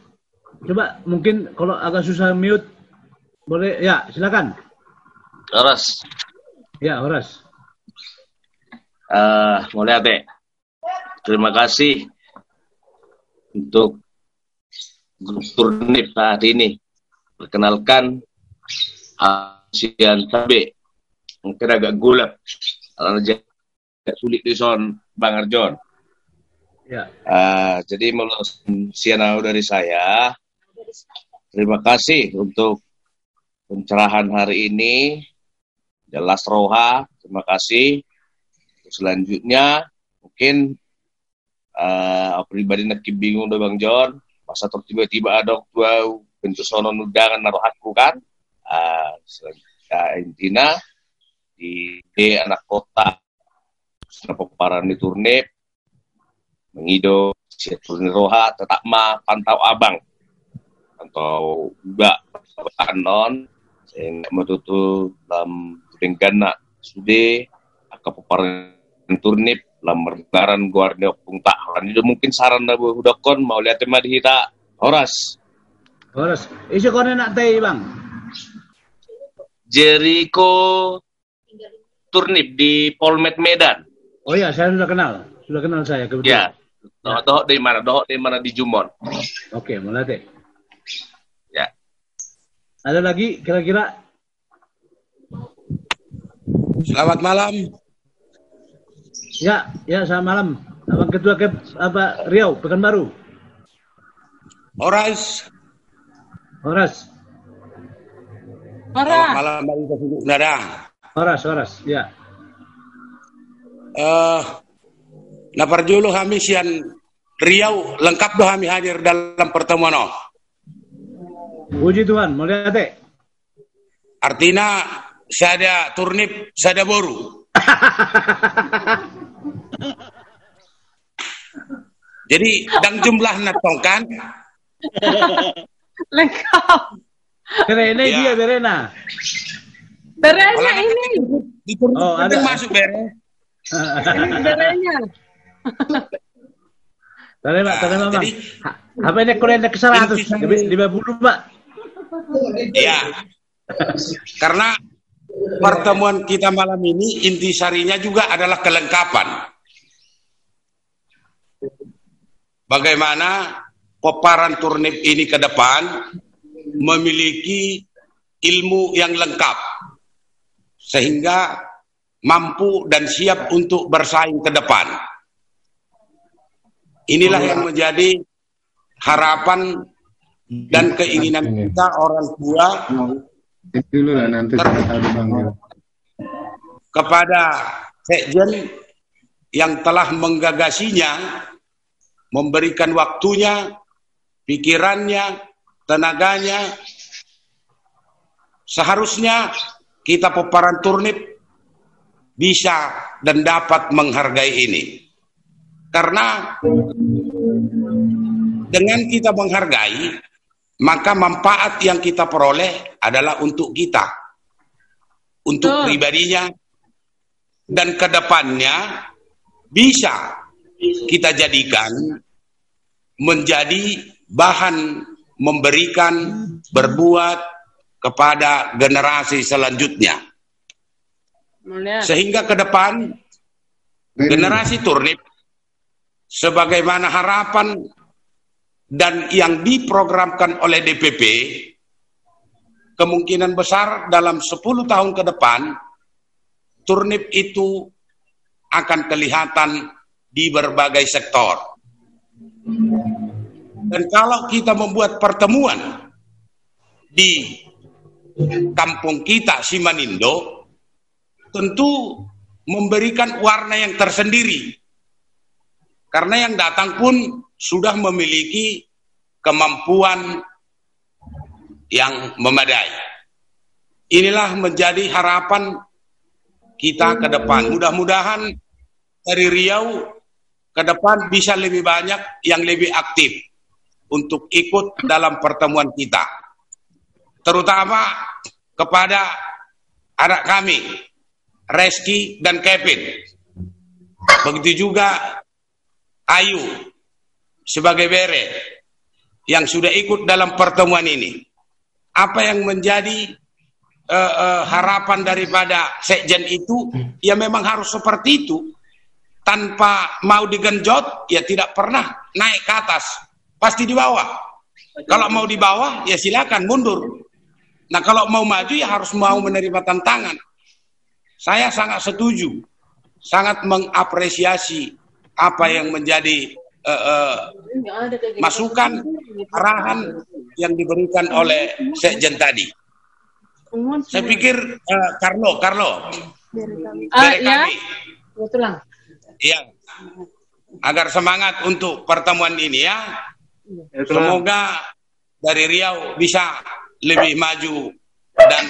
Coba mungkin kalau agak susah mute, boleh? Ya, silakan. Horas. Ya, Horas. Mulai Abe. Terima kasih untuk grup Turnip hari ini. Perkenalkan Asian Tabe. Mungkin agak gulap. Agak sulit di son Bang Arjon. Ya. Jadi melalui sianau dari saya, Terima kasih untuk pencerahan hari ini. Jelas Roha, terima kasih. Selanjutnya, mungkin pribadi nak bingung do Bang John, masa tiba-tiba ada dua bentuk sonon undangan naruh aku kan. Intinya di anak kota Paparan di Turnip mengido si Turnip Roha tetap pantau abang atau enggak non sehingga metutu dalam dengan sude Paparan Turnip lambaran guardia punta itu mungkin saran na budakon mau lihat tema di hita Horas isu kono nak teh Bang Jericho Turnip di Polmed Medan. Oh ya, saya sudah kenal saya kebetulan. Ya, dohok dari mana di Jumon. Oke, mulai deh. Ya. Ada lagi kira-kira? Selamat malam. Ya, selamat malam. Abang Ketua Riau, Pekanbaru. Horas. Selamat malam Bang Nada. Horas, ya. Naparjulu kami sian Riau lengkap doh kami hadir dalam pertemuan. Puji Tuhan, mulia teh. Artinya saya Turnip, saya Boru. Jadi dan jumlah natongkan lengkap. Berena ya. Dia Berena. Berenya ini. Ada masuk Bere. Ini berenya. Terima Bang. Apa ini kuliahnya ke 100? 50 Pak. Iya. Karena pertemuan kita malam ini intisarinya juga adalah kelengkapan. Bagaimana Paparan Turnip ini ke depan memiliki ilmu yang lengkap sehingga mampu dan siap untuk bersaing ke depan. Inilah yang menjadi harapan dan keinginan kita orang tua kepada Sekjen yang telah menggagasinya, memberikan waktunya, pikirannya, tenaganya. Seharusnya kita Paparan Turnip bisa dan dapat menghargai ini. Karena dengan kita menghargai, maka manfaat yang kita peroleh adalah untuk kita, untuk pribadinya, dan ke depannya bisa kita jadikan menjadi bahan memberikan, berbuat kepada generasi selanjutnya. Sehingga ke depan generasi Turnip sebagaimana harapan dan yang diprogramkan oleh DPP, kemungkinan besar dalam 10 tahun ke depan Turnip itu akan kelihatan di berbagai sektor. Dan kalau kita membuat pertemuan di kampung kita Simanindo, tentu memberikan warna yang tersendiri. Karena yang datang pun sudah memiliki kemampuan yang memadai. Inilah menjadi harapan kita ke depan. Mudah-mudahan dari Riau ke depan bisa lebih banyak yang lebih aktif untuk ikut dalam pertemuan kita. Terutama kepada anak kami, Reski dan Kevin. Begitu juga Ayu sebagai Bere yang sudah ikut dalam pertemuan ini. Apa yang menjadi harapan daripada Sekjen itu, ya memang harus seperti itu. Tanpa mau digenjot, ya tidak pernah naik ke atas. Pasti di bawah. Kalau mau di bawah, ya silakan mundur. Nah kalau mau maju, ya harus mau menerima tantangan. Saya sangat setuju, sangat mengapresiasi apa yang menjadi masukan, arahan yang diberikan oleh Sekjen tadi. Saya pikir Carlo, Ya, kebetulan. Iya, agar semangat untuk pertemuan ini ya. Semoga dari Riau bisa lebih maju dan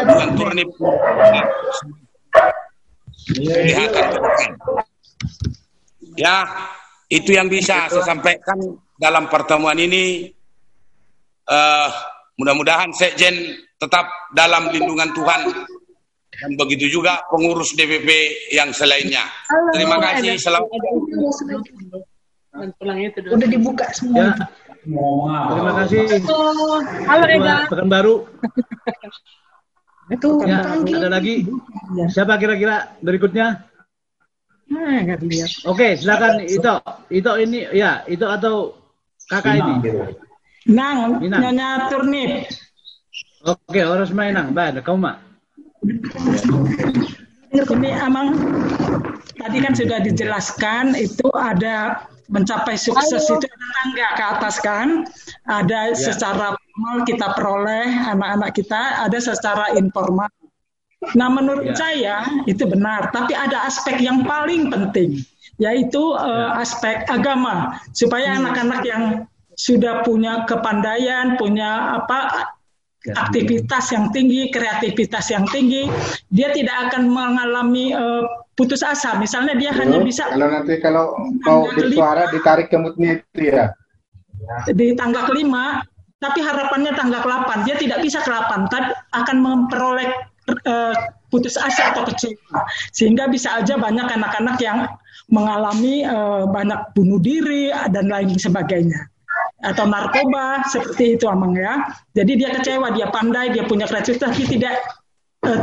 bukan turnip kelihatan. Ya, itu yang bisa saya sampaikan dalam pertemuan ini. Mudah-mudahan Sekjen tetap dalam lindungan Tuhan dan begitu juga pengurus DPP yang selainnya. Terima kasih. Selamat. Udah dibuka semua. Ya. Terima kasih. Halo Eda. Pekanbaru. Itu Ya, ada lagi. Siapa kira-kira berikutnya? nggak lihat. Oke, silakan Ito ini ya, Ito atau kakak ini. Nang, Minang. Nyonya Turnip. Oke, harus mainang. Baik, kamu mak. Ini Amang, tadi kan sudah dijelaskan itu ada mencapai sukses itu ada tangga ke atas kan, ada secara formal kita peroleh anak-anak kita, ada secara informal. Nah menurut saya itu benar, tapi ada aspek yang paling penting, yaitu aspek agama, supaya anak-anak yang sudah punya kepandaian, punya aktivitas yang tinggi, kreativitas yang tinggi, dia tidak akan mengalami putus asa. Misalnya dia hanya bisa kalau mau bersuara ditarik ke mute-nya itu ya. Di tangga kelima, tapi harapannya tangga ke-8. Dia tidak bisa ke-8, tapi akan memperoleh putus asa atau kecewa. Sehingga bisa aja banyak anak-anak yang mengalami banyak bunuh diri dan lain sebagainya. Atau narkoba, seperti itu Amang ya. Jadi dia kecewa, dia pandai, dia punya kreativitas, tapi tidak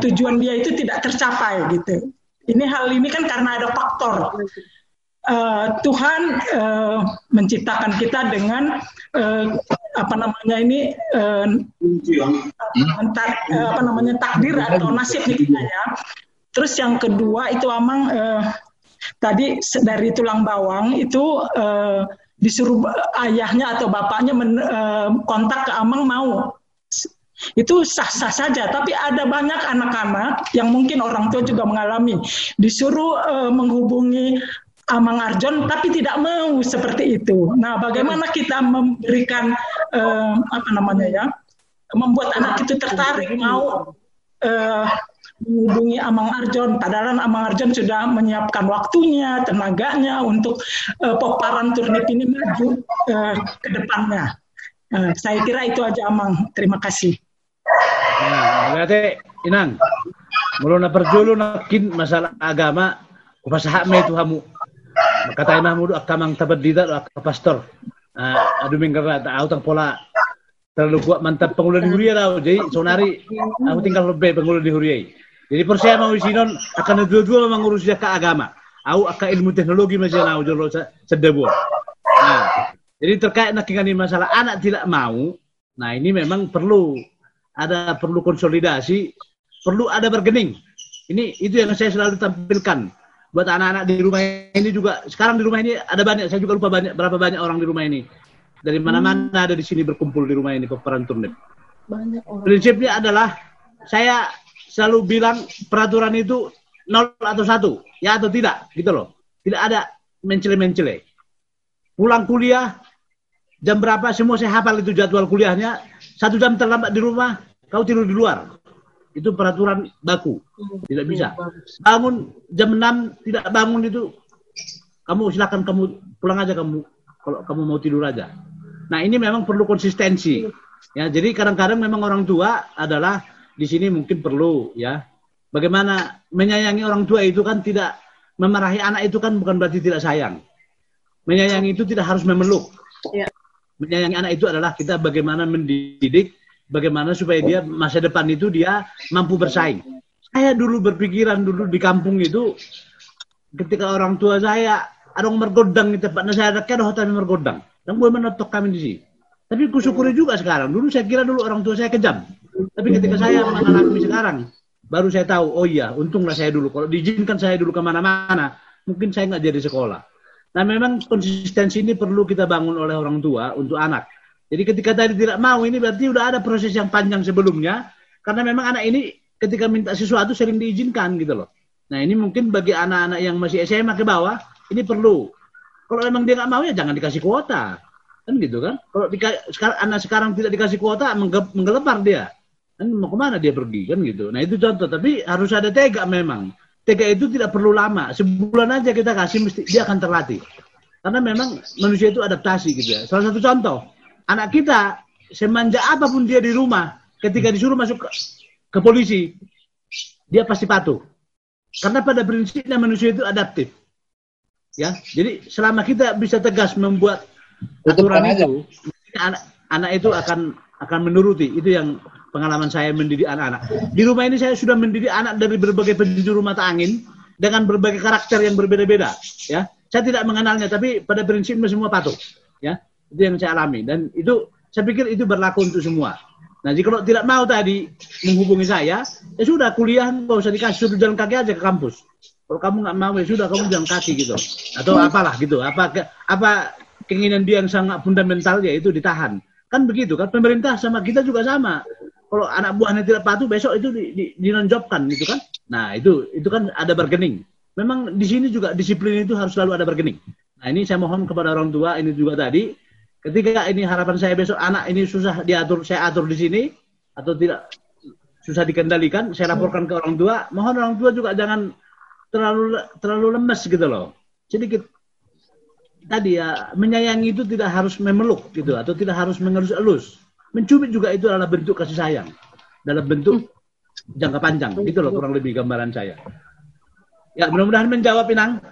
tujuan dia itu tidak tercapai gitu. Hal ini kan karena ada faktor Tuhan menciptakan kita dengan takdir atau nasib kita ya. Terus yang kedua itu Amang tadi dari tulang bawang itu disuruh ayahnya atau bapaknya kontak ke Amang mau. Itu sah-sah saja, tapi ada banyak anak-anak yang mungkin orang tua juga mengalami, disuruh menghubungi Amang Arjon tapi tidak mau seperti itu. Nah, bagaimana kita memberikan membuat anak itu tertarik mau menghubungi Amang Arjon, padahal Amang Arjon sudah menyiapkan waktunya, tenaganya untuk Poparan Turnip ini maju ke depannya. Saya kira itu aja Amang. Terima kasih. Nah, berarti Inang, mulai perjulu nakin masalah agama, kupasahak me itu kamu. Kata Mahmud akamang tabadida ak pastor. Aduh mingkara tak tahu pola terlalu kuat mantap pengulang di Huria tau. Jadi sonari aku tinggal lebih pengulang di Huria. Jadi percaya mau sinon akan dua-dua memang urus dia ke agama. Aku akan ilmu teknologi masih nak jolo sedebu. Nah, jadi terkait nakingani masalah anak tidak mau. Nah ini memang perlu konsolidasi, perlu ada bergening. Itu yang saya selalu tampilkan buat anak-anak di rumah ini juga. Sekarang di rumah ini ada banyak, saya juga lupa berapa banyak orang di rumah ini. Dari mana-mana ada di sini berkumpul di rumah ini Poparan Turnip. Prinsipnya adalah saya selalu bilang peraturan itu 0 atau 1, ya atau tidak, gitu loh. Tidak ada mencele-mencele. Pulang kuliah jam berapa semua saya hafal itu jadwal kuliahnya. 1 jam terlambat di rumah, kau tidur di luar. Itu peraturan baku. Tidak bisa. Bangun jam 6 tidak bangun itu, kamu silakan kamu pulang aja kamu kalau kamu mau tidur aja. Nah, ini memang perlu konsistensi. Ya, jadi kadang-kadang memang orang tua adalah di sini mungkin perlu ya. Bagaimana menyayangi orang tua itu kan tidak memarahi anak itu kan bukan berarti tidak sayang. Menyayangi itu tidak harus memeluk. Menyayangi anak itu adalah kita bagaimana mendidik, bagaimana supaya dia masa depan itu dia mampu bersaing. Saya dulu berpikiran dulu di kampung itu ketika orang tua saya ada mergodang di tempatnya saya ada hotel mergodang. Dan gue menotok kami di sini. Tapi kusyukuri juga sekarang. Dulu saya kira dulu orang tua saya kejam. Tapi ketika saya mengalami sekarang, baru saya tahu, oh iya, untunglah saya dulu. Kalau diizinkan saya dulu kemana-mana, mungkin saya nggak jadi sekolah. Nah memang konsistensi ini perlu kita bangun oleh orang tua untuk anak. Jadi ketika tadi tidak mau ini berarti udah ada proses yang panjang sebelumnya, karena memang anak ini ketika minta sesuatu sering diizinkan gitu loh. Nah ini mungkin bagi anak-anak yang masih SMA ke bawah, ini perlu. Kalau memang dia nggak mau ya jangan dikasih kuota. Kan gitu kan. Kalau anak sekarang tidak dikasih kuota, menggelepar dia. Kan mau kemana dia pergi kan gitu. Nah itu contoh, tapi harus ada tega memang. Tega itu tidak perlu lama, sebulan aja kita kasih mesti dia akan terlatih. Karena memang manusia itu adaptasi gitu ya. Salah satu contoh, anak kita semenjak apapun dia di rumah, ketika disuruh masuk ke polisi, dia pasti patuh. Karena pada prinsipnya manusia itu adaptif. Ya, jadi selama kita bisa tegas membuat aturan itu, anak itu akan menuruti. Itu yang pengalaman saya mendidik anak-anak. Di rumah ini saya sudah mendidik anak dari berbagai penjuru mata angin dengan berbagai karakter yang berbeda-beda. Ya, saya tidak mengenalnya, tapi pada prinsipnya semua patuh. Ya, itu yang saya alami dan itu saya pikir itu berlaku untuk semua. Nah, jika kalau tidak mau tadi menghubungi saya, ya sudah kuliah nggak usah dikasih, suruh jalan kaki aja ke kampus. Kalau kamu nggak mau ya sudah kamu jalan kaki gitu, atau apalah gitu. Apa keinginan dia yang sangat fundamental ya itu ditahan. Kan begitu kan, pemerintah sama kita juga sama. Kalau anak buahnya tidak patuh besok itu dinonjobkan gitu kan. Nah itu kan ada bargaining. Memang di sini juga disiplin itu harus selalu ada bargaining. Nah ini saya mohon kepada orang tua ini juga tadi. Ketika ini harapan saya besok anak ini susah diatur, saya atur di sini atau tidak susah dikendalikan, saya laporkan ke orang tua. Mohon orang tua juga jangan terlalu lemes gitu loh. Sedikit tadi ya menyayangi itu tidak harus memeluk gitu atau tidak harus mengelus-elus. Mencubit juga itu adalah bentuk kasih sayang dalam bentuk jangka panjang. Gitu loh kurang lebih gambaran saya. Ya mudah-mudahan menjawab Inang.